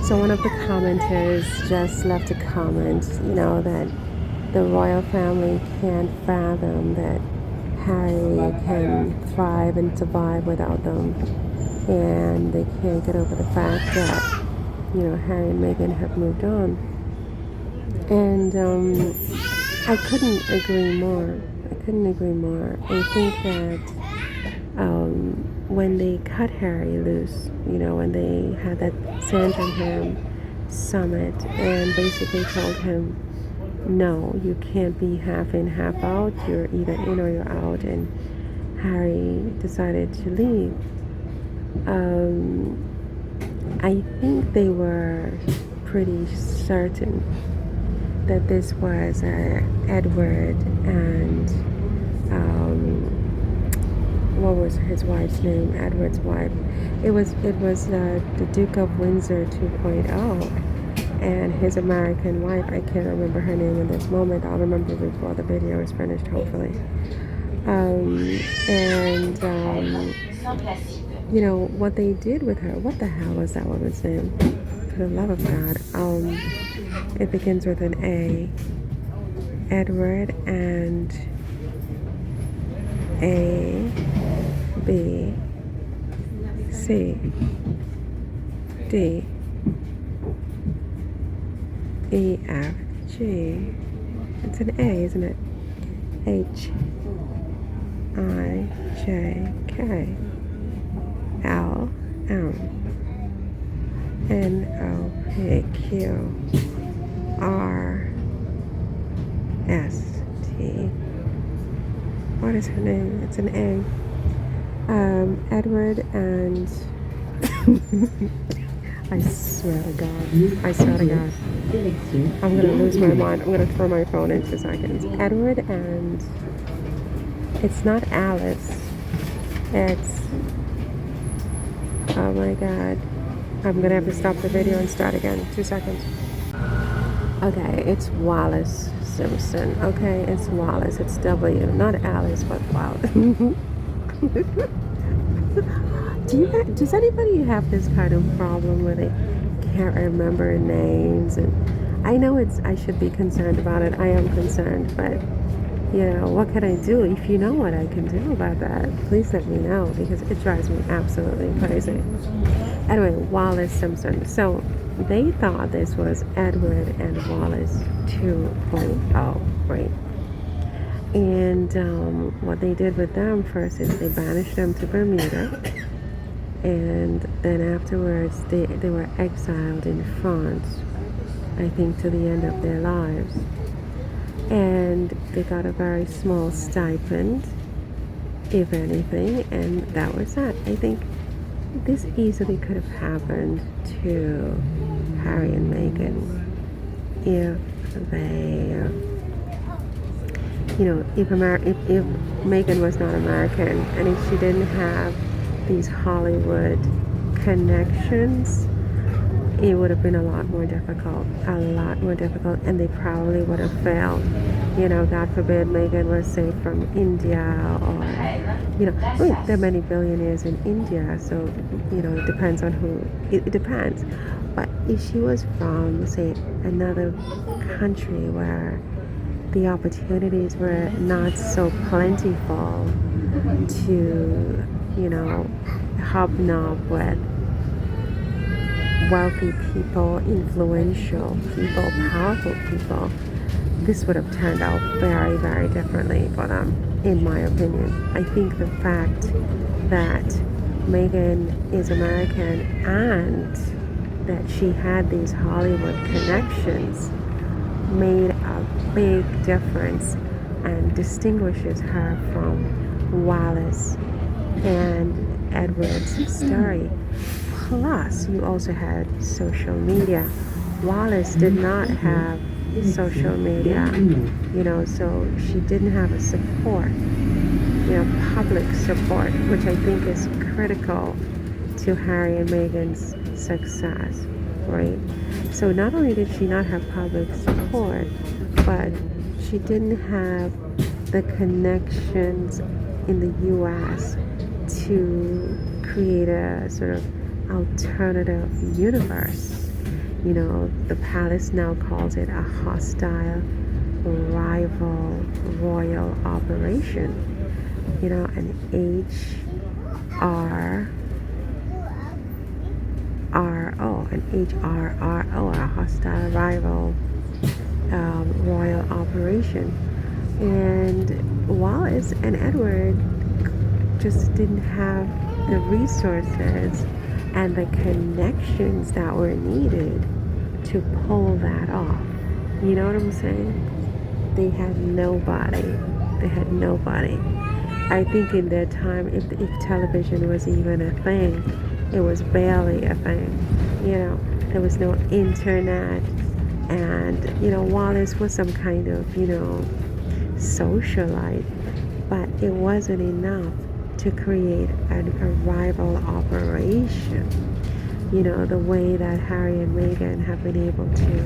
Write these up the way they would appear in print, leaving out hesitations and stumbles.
So one of the commenters just left a comment, that the royal family can't fathom that Harry can thrive and survive without them, and they can't get over the fact that, Harry and Meghan have moved on. And I couldn't agree more. I think that when they cut Harry loose, when they had that Sandringham summit and basically told him, no, you can't be half in, half out. You're either in or you're out. And Harry decided to leave. I think they were pretty certain that this was Edward and what was his wife's name? Edward's wife. It was the Duke of Windsor 2.0, and his American wife. I can't remember her name in this moment. I'll remember before the video is finished, hopefully. What they did with her. What the hell was that woman's name? For the love of God. It begins with an A. Edward and A, B, C, D, E, F, G. It's an A, isn't it? H, I, J, K, L, M, N, O, P, Q, R, S, T. What is her name? It's an A. Edward and I swear to God. I'm gonna lose my mind. I'm gonna throw my phone in 2 seconds. Edward and it's not Alice. It's, oh my God. I'm gonna have to stop the video and start again. 2 seconds. Okay, it's Wallace Simpson. Okay, it's Wallace. It's W, not Alice, but Wallace. Does anybody have this kind of problem where they can't remember names? And I know I should be concerned about it. I am concerned, but what can I do? If you know what I can do about that, please let me know, because it drives me absolutely crazy. Anyway, Wallace Simpson. So they thought this was Edward and Wallace 2.0, right? And what they did with them first is they banished them to Bermuda, and then afterwards they were exiled in France, I think, to the end of their lives. And they got a very small stipend, if anything, and that was that. I think this easily could have happened to Harry and Meghan if they, if Meghan was not American, and if she didn't have these Hollywood connections, it would have been a lot more difficult, and they probably would have failed. God forbid Meghan was, say, from India, or, there are many billionaires in India, so, it depends on who, it depends. But if she was from, say, another country where the opportunities were not so plentiful to, hobnob with wealthy people, influential people, powerful people, this would have turned out very, very differently for them, in my opinion. I think the fact that Meghan is American and that she had these Hollywood connections made a big difference and distinguishes her from Wallace and Edward's story. Plus, you also had social media. Wallace did not have social media, so she didn't have a support, public support, which I think is critical to Harry and Meghan's success, right? So not only did she not have public support, but she didn't have the connections in the U.S. to create a sort of alternative universe. You know, the palace now calls it a hostile rival royal operation. You know, an HRRO, a hostile rival royal operation. And Wallace and Edward just didn't have the resources and the connections that were needed to pull that off. You know what I'm saying? They had nobody. They had nobody. I think in their time, if television was even a thing, it was barely a thing. You know, there was no internet, and you know, Wallace was some kind of, you know, socialite, but it wasn't enough to create a rival operation. You know, the way that Harry and Meghan have been able to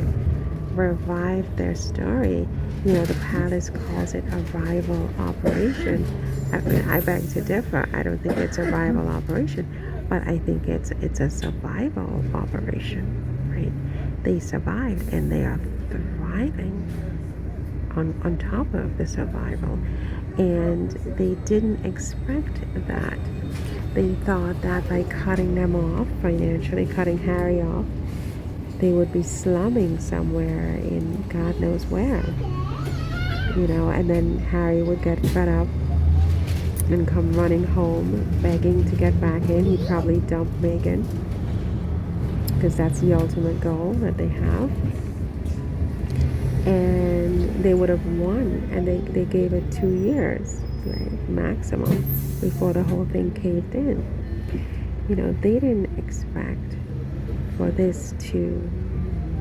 revive their story. You know, the palace calls it a rival operation. I mean, I beg to differ. I don't think it's a rival operation, but I think it's a survival operation, right? They survived and they are thriving on top of the survival. And they didn't expect that. They thought that by cutting them off, financially cutting Harry off, they would be slumming somewhere in God knows where. You know, and then Harry would get fed up and come running home, begging to get back in. He'd probably dump Meghan, because that's the ultimate goal that they have. And they would have won, and they gave it 2 years, right, maximum, before the whole thing caved in. You know, they didn't expect for this to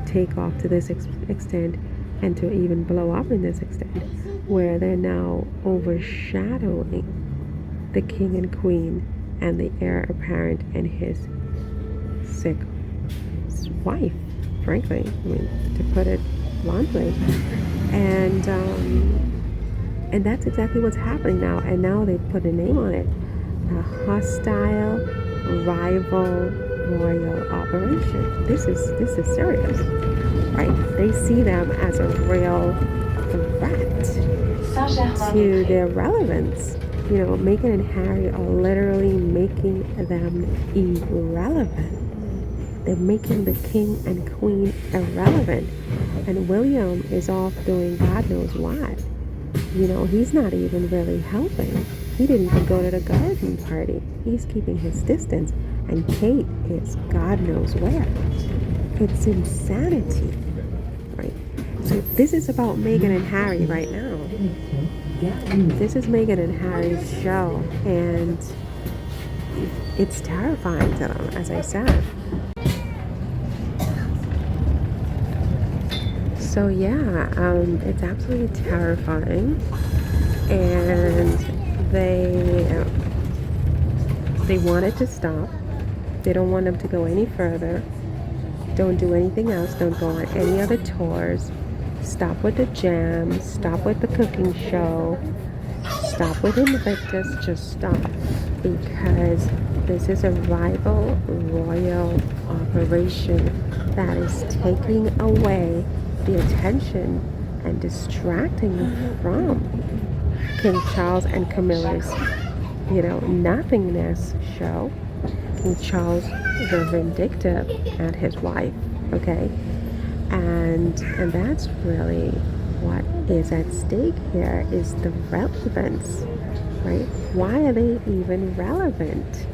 take off to this extent and to even blow up in this extent, where they're now overshadowing the king and queen and the heir apparent and his sick wife, frankly, I mean, to put it bluntly. And that's exactly what's happening now. And now they put a name on it: a hostile rival royal operation. This is serious, right? They see them as a real threat to their relevance. You know, Meghan and Harry are literally making them irrelevant. They're making the king and queen irrelevant. And William is off doing God knows what. You know, he's not even really helping. He didn't even go to the garden party. He's keeping his distance. And Kate is God knows where. It's insanity, right? So this is about Meghan and Harry right now. This is Meghan and Harry's show, and it's terrifying to them, as I said. So yeah, it's absolutely terrifying, and they want it to stop. They don't want them to go any further. Don't do anything else. Don't go on any other tours. Stop with the jams. Stop with the cooking show. Stop with Invictus. Just stop, because this is a rival royal operation that is taking away the attention and distracting from King Charles and Camilla's, you know, nothingness show. King Charles the Vindictive and his wife, okay? And that's really what is at stake here, is the relevance, right? Why are they even relevant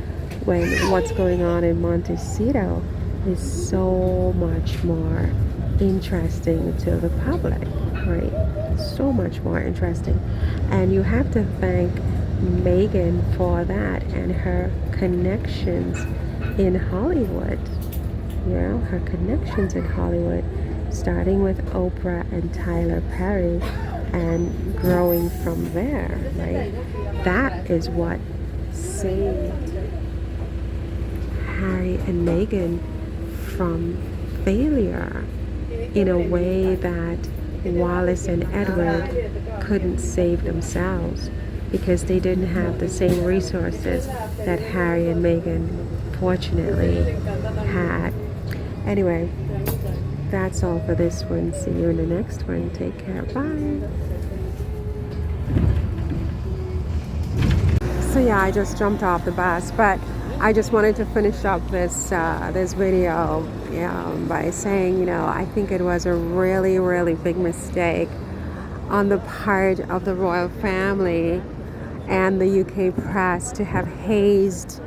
when what's going on in Montecito is so much more interesting to the public, right? So much more interesting. And you have to thank Meghan for that and her connections in Hollywood. You know, her connections in Hollywood, starting with Oprah and Tyler Perry and growing from there, right? That is what saved Harry and Meghan from failure in a way that Wallace and Edward couldn't save themselves, because they didn't have the same resources that Harry and Meghan fortunately had. Anyway, That's all for this one. See you in the next one. Take care. Bye. So yeah, I just jumped off the bus, but I just wanted to finish up this video by saying, I think it was a really, really big mistake on the part of the royal family and the UK press to have hazed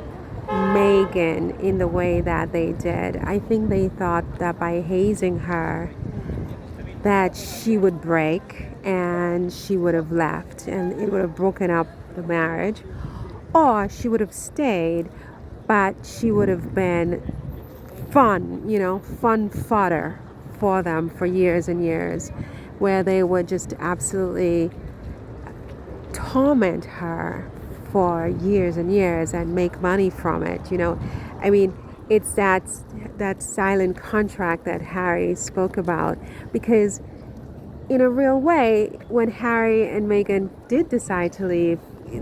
Meghan in the way that they did. I think they thought that by hazing her, that she would break and she would have left and it would have broken up the marriage, or she would have stayed, but she would have been fun fodder for them for years and years, where they would just absolutely torment her for years and years and make money from it. I mean, it's that silent contract that Harry spoke about, because in a real way, when Harry and Meghan did decide to leave,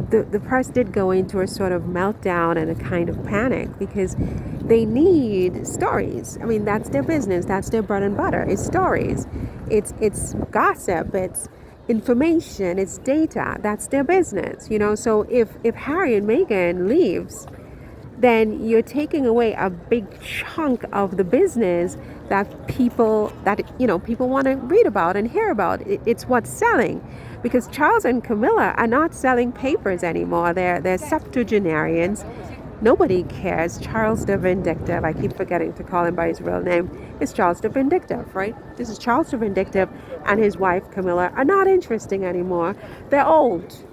the press did go into a sort of meltdown and a kind of panic, because they need stories. I mean, that's their business. That's their bread and butter. It's stories. It's gossip. It's information. It's data. That's their business. So if Harry and Meghan leaves, then you're taking away a big chunk of the business that people want to read about and hear about. It's what's selling, because Charles and Camilla are not selling papers anymore. They're septuagenarians. Nobody cares. Charles the Vindictive. I keep forgetting to call him by his real name. It's Charles the Vindictive, right? This is Charles the Vindictive, and his wife Camilla are not interesting anymore. They're old.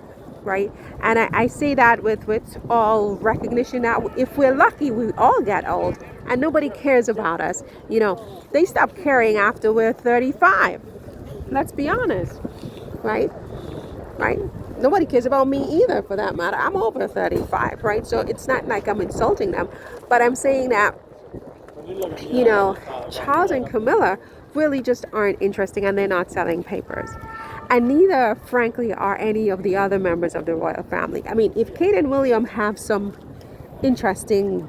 Right? And I say that with all recognition that if we're lucky, we all get old and nobody cares about us. They stop caring after we're 35. Let's be honest, right? Right? Nobody cares about me either, for that matter. I'm over 35, right? So it's not like I'm insulting them, but I'm saying that, Charles and Camilla really just aren't interesting, and they're not selling papers. And neither, frankly, are any of the other members of the royal family. I mean, if Kate and William have some interesting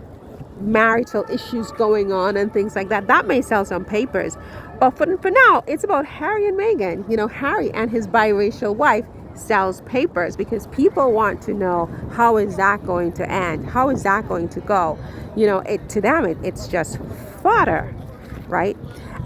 marital issues going on and things like that, that may sell some papers. But for now, it's about Harry and Meghan. Harry and his biracial wife sells papers, because people want to know, how is that going to end? How is that going to go? To them, it's just fodder, right?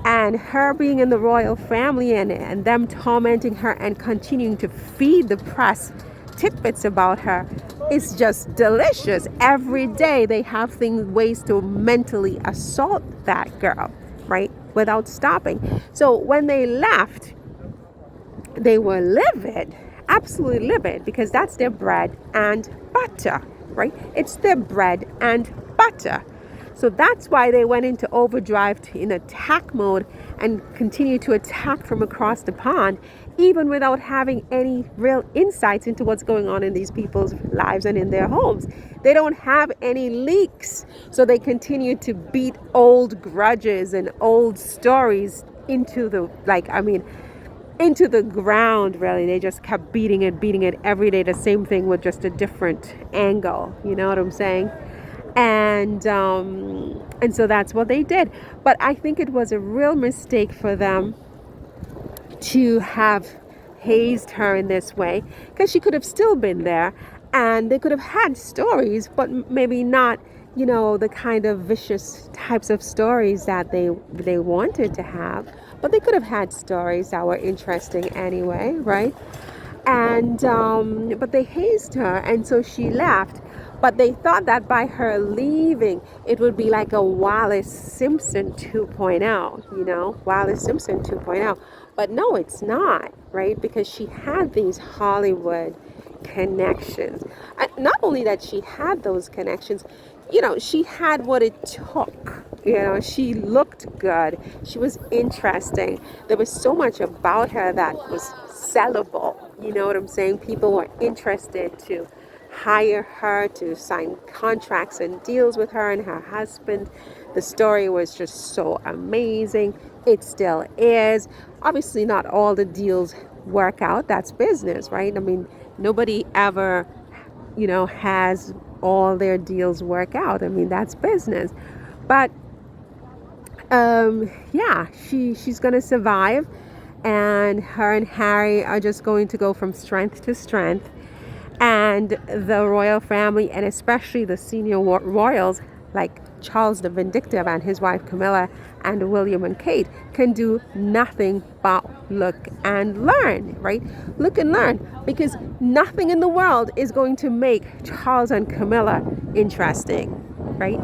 And her being in the royal family and them tormenting her and continuing to feed the press tidbits about her is just delicious. Every day they have ways to mentally assault that girl, right? Without stopping. So when they left, they were livid, absolutely livid, because that's their bread and butter, right? It's their bread and butter. So that's why they went into overdrive in attack mode and continue to attack from across the pond, even without having any real insights into what's going on in these people's lives and in their homes. They don't have any leaks. So they continue to beat old grudges and old stories into the ground, really. They just kept beating it every day, the same thing with just a different angle. You know what I'm saying? And so that's what they did. But I think it was a real mistake for them to have hazed her in this way, because she could have still been there and they could have had stories, but maybe not, the kind of vicious types of stories that they wanted to have. But they could have had stories that were interesting anyway, right? And but they hazed her, and so she left. But they thought that by her leaving, it would be like a Wallace Simpson 2.0, Wallace Simpson 2.0. But no, it's not, right? Because she had these Hollywood connections. And not only that she had those connections, she had what it took. She looked good. She was interesting. There was so much about her that was sellable. You know what I'm saying? People were interested to hire her, to sign contracts and deals with her and her husband. The story was just so amazing. It still is. Obviously, not all the deals work out. That's business, right? I mean, nobody ever, has all their deals work out. I mean, that's business. But yeah, she's gonna survive, and her and Harry are just going to go from strength to strength. And the royal family, and especially the senior royals like Charles the Vindictive and his wife Camilla and William and Kate, can do nothing but look and learn, right? Look and learn, because nothing in the world is going to make Charles and Camilla interesting, right?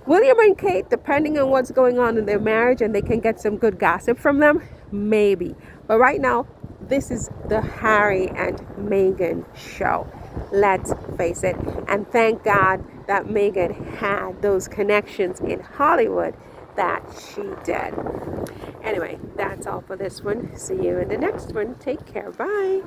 William and Kate, depending on what's going on in their marriage, and they can get some good gossip from them, maybe. But right now, this is the Harry and Meghan show. Let's face it. And thank God that Meghan had those connections in Hollywood that she did. Anyway, that's all for this one. See you in the next one. Take care. Bye.